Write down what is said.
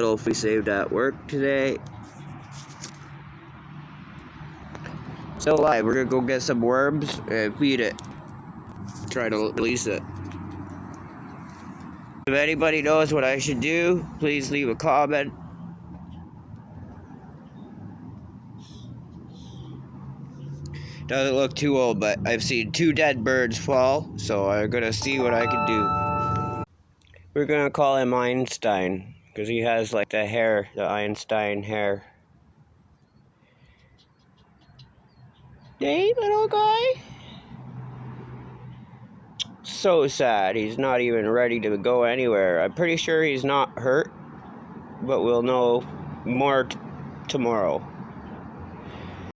trophy saved at work today. Still alive. We're gonna go get some worms and feed it. Try to release it. If anybody knows what I should do, please leave a comment. Doesn't look too old, but I've seen 2 dead birds fall, so I'm gonna see what I can do. We're gonna call him Einstein, because he has like the hair, the Einstein hair. Hey, little guy. So sad, he's not even ready to go anywhere. I'm pretty sure he's not hurt, but we'll know more tomorrow.